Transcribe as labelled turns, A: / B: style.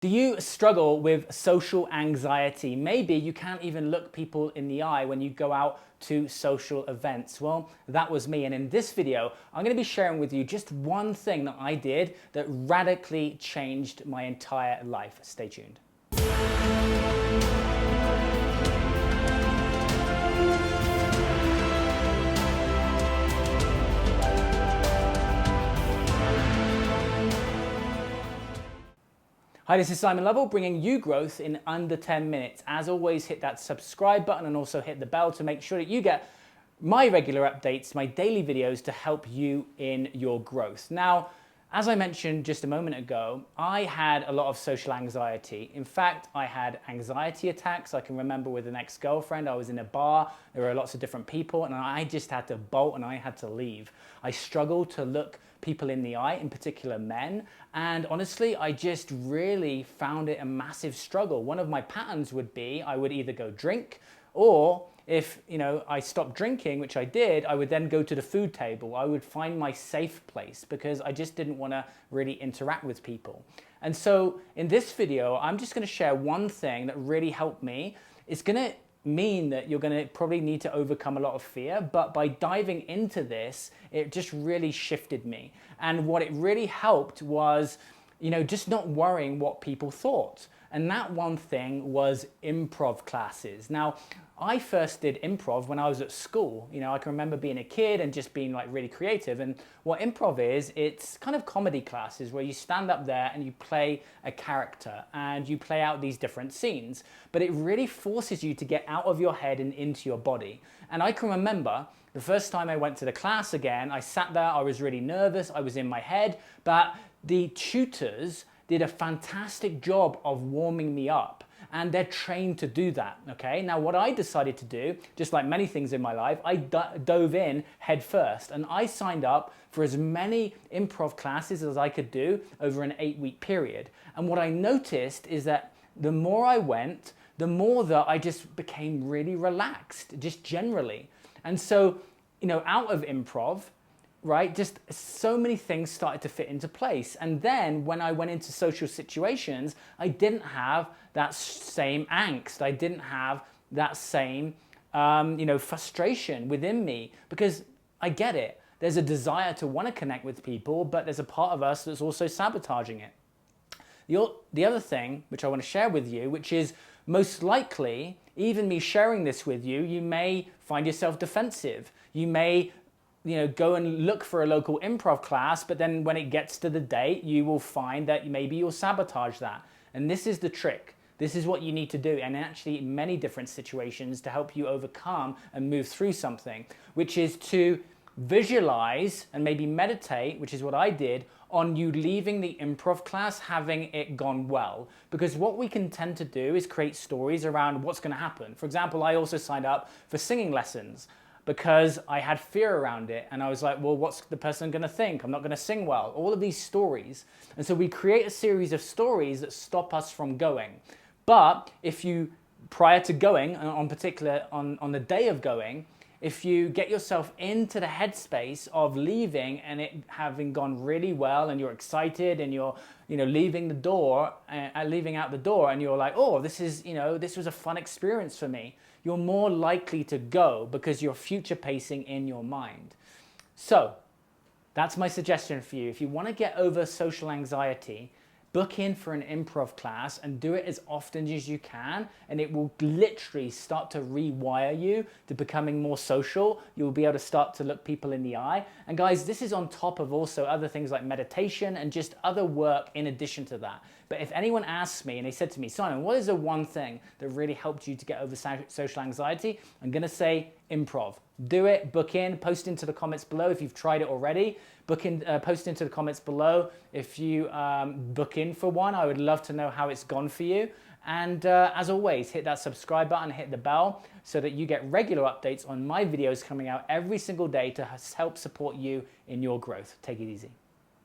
A: Do you struggle with social anxiety? Maybe you can't even look people in the eye when you go out to social events. Well, that was me. And in this video, I'm going to be sharing with you just one thing that I did that radically changed my entire life. Stay tuned. Hi, this is Simon Lovell, bringing you growth in under 10 minutes. As always, hit that subscribe button and also hit the bell to make sure that you get my regular updates, my daily videos to help you in your growth. Now, as I mentioned just a moment ago, I had a lot of social anxiety. In fact, I had anxiety attacks. I can remember with an ex-girlfriend, I was in a bar, there were lots of different people, and I just had to bolt and I had to leave. I struggled to look people in the eye, in particular men, and honestly, I just really found it a massive struggle. One of my patterns would be I would either go drink, or if I stopped drinking, which I did, I would then go to the food table. I would find my safe place because I just didn't want to really interact with people. And so in this video, I'm just going to share one thing that really helped me. It's going to mean that you're going to probably need to overcome a lot of fear, but by diving into this, it just really shifted me. And what it really helped was, just not worrying what people thought. And that one thing was improv classes. Now, I first did improv when I was at school. I can remember being a kid and just being like really creative. And what improv is, it's kind of comedy classes where you stand up there and you play a character and you play out these different scenes. But it really forces you to get out of your head and into your body. And I can remember the first time I went to the class again, I sat there, I was really nervous, I was in my head, but the tutors did a fantastic job of warming me up. And they're trained to do that, okay? Now, what I decided to do, just like many things in my life, I dove in head first, and I signed up for as many improv classes as I could do over an 8-week period. And what I noticed is that the more I went, the more that I just became really relaxed, just generally. And so, out of improv, right, just so many things started to fit into place. And then when I went into social situations, I didn't have that same angst. I didn't have that same, frustration within me, because I get it. There's a desire to want to connect with people, but there's a part of us that's also sabotaging it. The other thing, which I want to share with you, which is most likely, even me sharing this with you, you may find yourself defensive. You may go and look for a local improv class, but then when it gets to the date, you will find that maybe you'll sabotage that. And this is the trick. This is what you need to do, and actually many different situations to help you overcome and move through something, which is to visualize and maybe meditate, which is what I did, on you leaving the improv class having it gone well. Because what we can tend to do is create stories around what's going to happen. For example, I also signed up for singing lessons because I had fear around it, and I was like, well, what's the person going to think? I'm not going to sing well. All of these stories. And so we create a series of stories that stop us from going. But if you, prior to going, on the day of going, if you get yourself into the headspace of leaving and it having gone really well, and you're excited, and you're leaving out the door, and you're like, oh, this was a fun experience for me, you're more likely to go because you're future pacing in your mind. So that's my suggestion for you. If you want to get over social anxiety, book in for an improv class and do it as often as you can, and it will literally start to rewire you to becoming more social. You'll be able to start to look people in the eye. And guys, this is on top of also other things like meditation and just other work in addition to that. But if anyone asks me and they said to me, Simon, what is the one thing that really helped you to get over social anxiety? I'm going to say improv. Do it, book in, post into the comments below if you've tried it already. Post into the comments below if you book in for one. I would love to know how it's gone for you. And as always, hit that subscribe button, hit the bell so that you get regular updates on my videos coming out every single day to help support you in your growth. Take it easy.